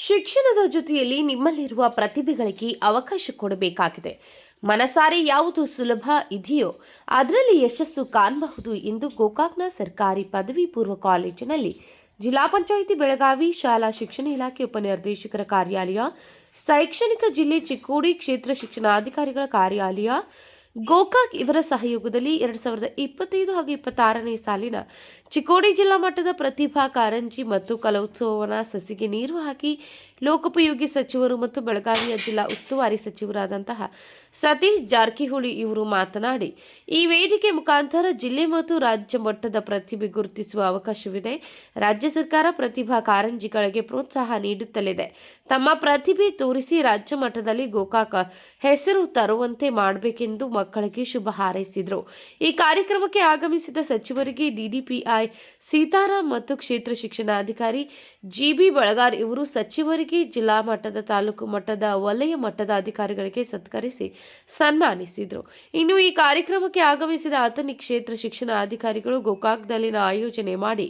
ಶಿಕ್ಷಣದ ಜೊತೆಯಲ್ಲಿ ನಿಮ್ಮಲ್ಲಿರುವ ಪ್ರತಿಭೆಗಳಿಗೆ ಅವಕಾಶ ಕೊಡಬೇಕಾಗಿದೆ. ಮನಸಾರೆ ಯಾವುದು ಸುಲಭ ಇದೆಯೋ ಅದರಲ್ಲಿ ಯಶಸ್ಸು ಕಾಣಬಹುದು ಎಂದು ಗೋಕಾಕ್ನ ಸರ್ಕಾರಿ ಪದವಿ ಪೂರ್ವ ಕಾಲೇಜಿನಲ್ಲಿ ಜಿಲ್ಲಾ ಪಂಚಾಯಿತಿ ಬೆಳಗಾವಿ ಶಾಲಾ ಶಿಕ್ಷಣ ಇಲಾಖೆ ಉಪನಿರ್ದೇಶಕರ ಕಾರ್ಯಾಲಯ, ಶೈಕ್ಷಣಿಕ ಜಿಲ್ಲೆ ಚಿಕ್ಕೋಡಿ ಕ್ಷೇತ್ರ ಶಿಕ್ಷಣಾಧಿಕಾರಿಗಳ ಕಾರ್ಯಾಲಯ ಗೋಕಾಕ್ ಇವರ ಸಹಯೋಗದಲ್ಲಿ 2025 ಹಾಗೂ 26ನೇ ಸಾಲಿನ ಚಿಕ್ಕೋಡಿ ಜಿಲ್ಲಾ ಮಟ್ಟದ ಪ್ರತಿಭಾ ಕಾರಂಜಿ ಮತ್ತು ಕಲೋತ್ಸವವನ್ನು ಸಸಿಗೆ ನೀರು ಹಾಕಿ ಲೋಕೋಪಯೋಗಿ ಸಚಿವರು ಮತ್ತು ಬೆಳಗಾವಿಯ ಜಿಲ್ಲಾ ಉಸ್ತುವಾರಿ ಸಚಿವರಾದಂತಹ ಸತೀಶ್ ಜಾರಕಿಹೊಳಿ ಇವರು ಮಾತನಾಡಿ, ಈ ವೇದಿಕೆ ಮುಖಾಂತರ ಜಿಲ್ಲೆ ಮತ್ತು ರಾಜ್ಯ ಮಟ್ಟದ ಪ್ರತಿಭೆ ಗುರುತಿಸುವ ಅವಕಾಶವಿದೆ. ರಾಜ್ಯ ಸರ್ಕಾರ ಪ್ರತಿಭಾ ಕಾರಂಜಿಗಳಿಗೆ ಪ್ರೋತ್ಸಾಹ ನೀಡುತ್ತಲಿದೆ. ತಮ್ಮ ಪ್ರತಿಭೆ ತೋರಿಸಿ ರಾಜ್ಯ ಮಟ್ಟದಲ್ಲಿ ಗೋಕಾಕ್ ಹೆಸರು ತರುವಂತೆ ಮಾಡಬೇಕೆಂದು ಮಕ್ಕಳಿಗೆ ಶುಭ ಹಾರೈಸಿದರು. ಈ ಕಾರ್ಯಕ್ರಮಕ್ಕೆ ಆಗಮಿಸಿದ ಸಚಿವರಿಗೆ ಡಿಡಿಪಿಐ ಸೀತಾರಾಮ್ ಮತ್ತು ಕ್ಷೇತ್ರ ಶಿಕ್ಷಣಾಧಿಕಾರಿ ಜಿಬಿ ಬಳಗಾರ್ ಇವರು ಸಚಿವರಿಗೆ ಜಿಲ್ಲಾ ಮಟ್ಟದ, ತಾಲೂಕು ಮಟ್ಟದ, ವಲಯ ಮಟ್ಟದ ಅಧಿಕಾರಿಗಳಿಗೆ ಸತ್ಕರಿಸಿ ಸನ್ಮಾನಿಸಿದರು. ಇನ್ನು ಈ ಕಾರ್ಯಕ್ರಮಕ್ಕೆ ಆಗಮಿಸಿದ ಅಥಣಿ ಕ್ಷೇತ್ರ ಶಿಕ್ಷಣಾಧಿಕಾರಿಗಳು ಗೋಕಾಕ್ದಲ್ಲಿನ ಆಯೋಜನೆ ಮಾಡಿ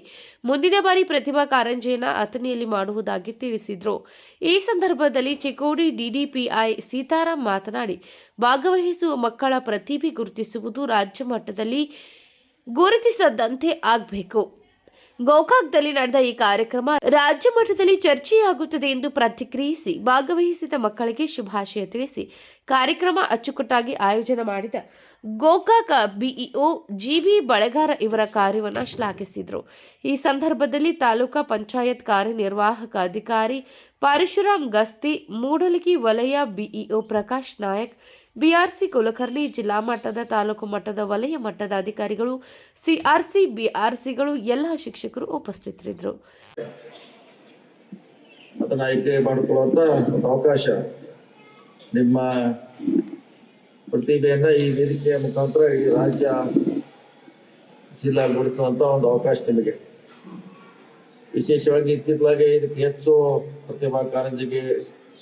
ಮುಂದಿನ ಬಾರಿ ಪ್ರತಿಭಾ ಕಾರಂಜಿಯನ್ನು ಅಥಣಿಯಲ್ಲಿ ಮಾಡುವುದಾಗಿ ತಿಳಿಸಿದರು. ಈ ಸಂದರ್ಭದಲ್ಲಿ ಚಿಕ್ಕೋಡಿ ಡಿಡಿಪಿಐ ಸೀತಾರಾಮ್ ಮಾತನಾಡಿ, ಭಾಗವಹಿಸುವ ಮಕ್ಕಳ ಪ್ರತಿಭೆ ಗುರುತಿಸುವುದು ರಾಜ್ಯ ಮಟ್ಟದಲ್ಲಿ ಗುರುತಿಸದಂತೆ ಆಗಬೇಕು. ಗೋಕಾಕ್ದಲ್ಲಿ ನಡೆದ ಈ ಕಾರ್ಯಕ್ರಮ ರಾಜ್ಯ ಮಟ್ಟದಲ್ಲಿ ಚರ್ಚೆಯಾಗುತ್ತದೆ ಎಂದು ಪ್ರತಿಕ್ರಿಯಿಸಿ ಭಾಗವಹಿಸಿದ ಮಕ್ಕಳಿಗೆ ಶುಭಾಶಯ ತಿಳಿಸಿ ಕಾರ್ಯಕ್ರಮ ಅಚ್ಚುಕಟ್ಟಾಗಿ ಆಯೋಜನೆ ಮಾಡಿದ ಗೋಕಾಕ್ ಬಿಇಒ ಜಿಬಿ ಬಳಗಾರ ಇವರ ಕಾರ್ಯವನ್ನು ಶ್ಲಾಘಿಸಿದರು. ಈ ಸಂದರ್ಭದಲ್ಲಿ ತಾಲೂಕಾ ಪಂಚಾಯತ್ ಕಾರ್ಯನಿರ್ವಾಹಕ ಅಧಿಕಾರಿ ಪರಶುರಾಮ್ ಗಸ್ತಿ, ಮೂಡಲಗಿ ವಲಯ ಬಿಇಒ ಪ್ರಕಾಶ್ ನಾಯಕ್, ಬಿಆರ್ಸಿ ಕುಲಕರ್ಣಿ, ಜಿಲ್ಲಾ ಮಟ್ಟದ, ತಾಲೂಕು ಮಟ್ಟದ, ವಲಯ ಮಟ್ಟದ ಅಧಿಕಾರಿಗಳು, ಸಿಆರ್ಸಿ, ಬಿಆರ್ಸಿಗಳು, ಎಲ್ಲ ಶಿಕ್ಷಕರು ಉಪಸ್ಥಿತರಿದ್ದರು. ಅದನ್ನ ಆಯ್ಕೆ ಮಾಡಿಕೊಳ್ಳುವಂತ ಒಂದು ಅವಕಾಶ, ನಿಮ್ಮ ಪ್ರತಿಭೆಯನ್ನ ಈ ವೇದಿಕೆಯ ಮುಖಾಂತರ ಈ ರಾಜ್ಯ ಜಿಲ್ಲಾ ಗುರುತಿಸುವಂತ ಒಂದು ಅವಕಾಶ ನಿಮಗೆ. ವಿಶೇಷವಾಗಿ ಇತ್ತಿತ್ತಲಾಗೆ ಇದಕ್ಕೆ ಹೆಚ್ಚು ಪ್ರತಿಭಾ ಕಾರಂಜಿಗೆ,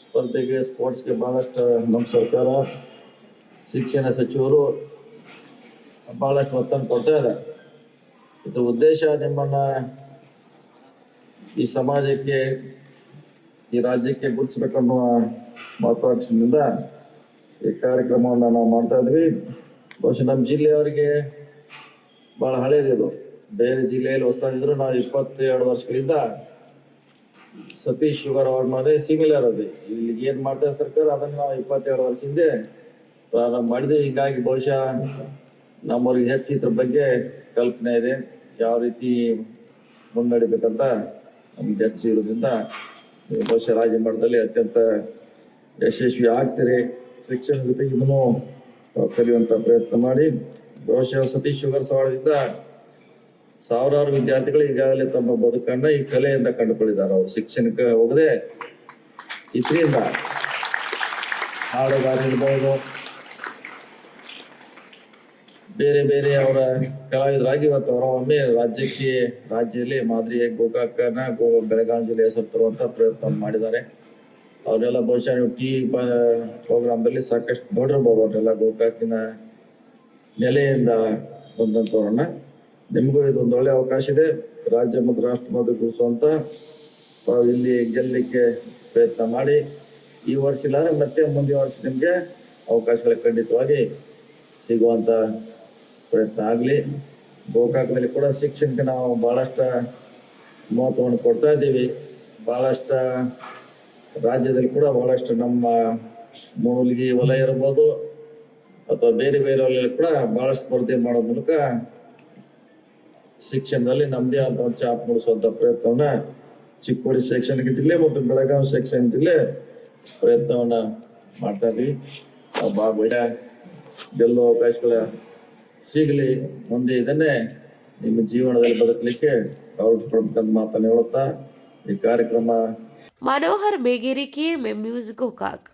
ಸ್ಪರ್ಧೆಗೆ, ಸ್ಪೋರ್ಟ್ಸ್ಗೆ ಬಹಳಷ್ಟು ನಮ್ಮ ಸರ್ಕಾರ, ಶಿಕ್ಷಣ ಸಚಿವರು ಬಹಳಷ್ಟು ಒತ್ತನ್ನು ಕೊಡ್ತಾ ಇದ್ದಾರೆ. ಇದರ ಉದ್ದೇಶ ನಿಮ್ಮನ್ನ ಈ ಸಮಾಜಕ್ಕೆ, ಈ ರಾಜ್ಯಕ್ಕೆ ಗುರುತಿಸಬೇಕನ್ನುವ ಮಹತ್ವಾಕಾಂಕ್ಷೆಯಿಂದ ಈ ಕಾರ್ಯಕ್ರಮವನ್ನು ನಾವು ಮಾಡ್ತಾ ಇದ್ವಿ. ಬಹುಶಃ ನಮ್ಮ ಜಿಲ್ಲೆಯವರಿಗೆ ಬಹಳ ಹಳೇದಿದು. ಬೇರೆ ಜಿಲ್ಲೆಯಲ್ಲಿ ಹೊಸದಿದ್ರು ನಾವು 22 ವರ್ಷಗಳಿಂದ ಸತೀಶ್ ಶುಗರ್ ಅವ್ರ ಮಾಡಿದೆ ಸಿಮಿಲರ್ ಅದು. ಇಲ್ಲಿ ಏನ್ ಮಾಡ್ತಾ ಸರ್ಕಾರ ಅದನ್ನ ನಾವು 22 ವರ್ಷ ಹಿಂದೆ ಪ್ರಾರಂಭ ಮಾಡಿದ್ವಿ. ಹೀಗಾಗಿ ಬಹುಶಃ ನಮ್ಮವ್ರಿಗೆ ಹೆಚ್ಚು ಇದ್ರ ಬಗ್ಗೆ ಕಲ್ಪನೆ ಇದೆ, ಯಾವ ರೀತಿ ಮುನ್ನಡಿಬೇಕಂತ ನಮ್ಗೆ ಹೆಚ್ಚು ಇರೋದ್ರಿಂದ ಬಹುಶಃ ರಾಜ್ಯ ಮಟ್ಟದಲ್ಲಿ ಅತ್ಯಂತ ಯಶಸ್ವಿ ಆಗ್ತೀರಿ. ಶಿಕ್ಷಣ ಜೊತೆಗೆ ಇದನ್ನು ಕಲಿಯುವಂತ ಪ್ರಯತ್ನ ಮಾಡಿ. ಬಹುಶಃ ಸತೀಶ್ ಶುಗರ್ ಸವಾಳದಿಂದ ಸಾವಿರಾರು ವಿದ್ಯಾರ್ಥಿಗಳು ಈಗಾಗಲೇ ತಮ್ಮ ಬದುಕನ್ನ ಈ ಕಲೆಯಿಂದ ಕಂಡುಕೊಂಡಿದ್ದಾರೆ. ಅವರು ಶಿಕ್ಷಣಕ್ಕೆ ಹೋಗದೆ ಇದರಿಂದ ಹಾಡುಗಾರ ಇರ್ಬೋದು, ಬೇರೆ ಬೇರೆ ಅವರ ಕಲಾವಿದರಾಗಿ ಇವತ್ತು ಹೊರಹೊಮ್ಮೆ ರಾಜ್ಯದಲ್ಲಿ ಮಾದರಿಯಾಗಿ ಗೋಕಾಕನ ಬೆಳಗಾವಿ ಜಿಲ್ಲೆ ಹೆಸರು ತರುವಂತ ಪ್ರಯತ್ನ ಮಾಡಿದ್ದಾರೆ. ಅವರೆಲ್ಲ ಬಹುಶಃ ನೀವು ಪ್ರೋಗ್ರಾಮ್ದಲ್ಲಿ ಸಾಕಷ್ಟು ನೋಡಿರ್ಬೋದು. ಅವರೆಲ್ಲ ಗೋಕಾಕಿನ ನೆಲೆಯಿಂದ ಬಂದಂತವ್ರನ್ನ. ನಿಮಗೂ ಇದೊಂದು ಒಳ್ಳೆ ಅವಕಾಶ ಇದೆ. ರಾಜ್ಯ ಮತ್ತು ರಾಷ್ಟ್ರ ಮಟ್ಟದಲ್ಲಿ ಗುರುತಿಸುವಂತ ಇಲ್ಲಿ ಗೆಲ್ಲಲಿಕ್ಕೆ ಪ್ರಯತ್ನ ಮಾಡಿ. ಈ ವರ್ಷ ಇಲ್ಲಾಂದ್ರೆ ಮತ್ತೆ ಮುಂದಿನ ವರ್ಷ ನಿಮ್ಗೆ ಅವಕಾಶಗಳು ಖಂಡಿತವಾಗಿ ಸಿಗುವಂತ ಪ್ರಯತ್ನ ಆಗ್ಲಿ. ಗೋಕಾಕ್ನಲ್ಲಿ ಕೂಡ ಶಿಕ್ಷಣಕ್ಕೆ ನಾವು ಬಹಳಷ್ಟು ಮಹತ್ವವನ್ನು ಕೊಡ್ತಾ ಇದ್ದೀವಿ. ಬಹಳಷ್ಟು ರಾಜ್ಯದಲ್ಲಿ ಕೂಡ ಬಹಳಷ್ಟು ನಮ್ಮ ಮೂಲಿಗೆ ವಲಯ ಇರ್ಬೋದು ಅಥವಾ ಬೇರೆ ಬೇರೆ ವಲಯ ಕೂಡ ಬಹಳಷ್ಟು ಸ್ಪರ್ಧೆ ಮಾಡೋ ಮೂಲಕ ಶಿಕ್ಷಣದಲ್ಲಿ ನಮ್ದೇ ಆದ ಒಂದು ಛಾಪ್ ಮೂಡಿಸುವಂತ ಪ್ರಯತ್ನವನ್ನ ಚಿಕ್ಕೋಡಿ ಶೈಕ್ಷಣಿಕ ಜಿಲ್ಲೆ ಮತ್ತು ಬೆಳಗಾವಿ ಶೈಕ್ಷಣಿಕ ಜಿಲ್ಲೆ ಪ್ರಯತ್ನವನ್ನ ಮಾಡ್ತಾ ಇದ್ವಿ. ಗೆಲ್ಲುವ ಅವಕಾಶಗಳ ಸಿಗಲಿ. ಮುಂದೆ ಇದನ್ನೇ ನಿಮ್ಮ ಜೀವನದಲ್ಲಿ ಬದುಕಲಿಕ್ಕೆ ಅಳವಡಿಸಿಕೊಳ್ಳಬೇಕಂತ ಮಾತನ್ನು ಹೇಳುತ್ತಾ ಈ ಕಾರ್ಯಕ್ರಮ ಮನೋಹರ್ ಬೇಗೇರಿ, KMM ನ್ಯೂಸ್ ಗೋಕಾಕ್.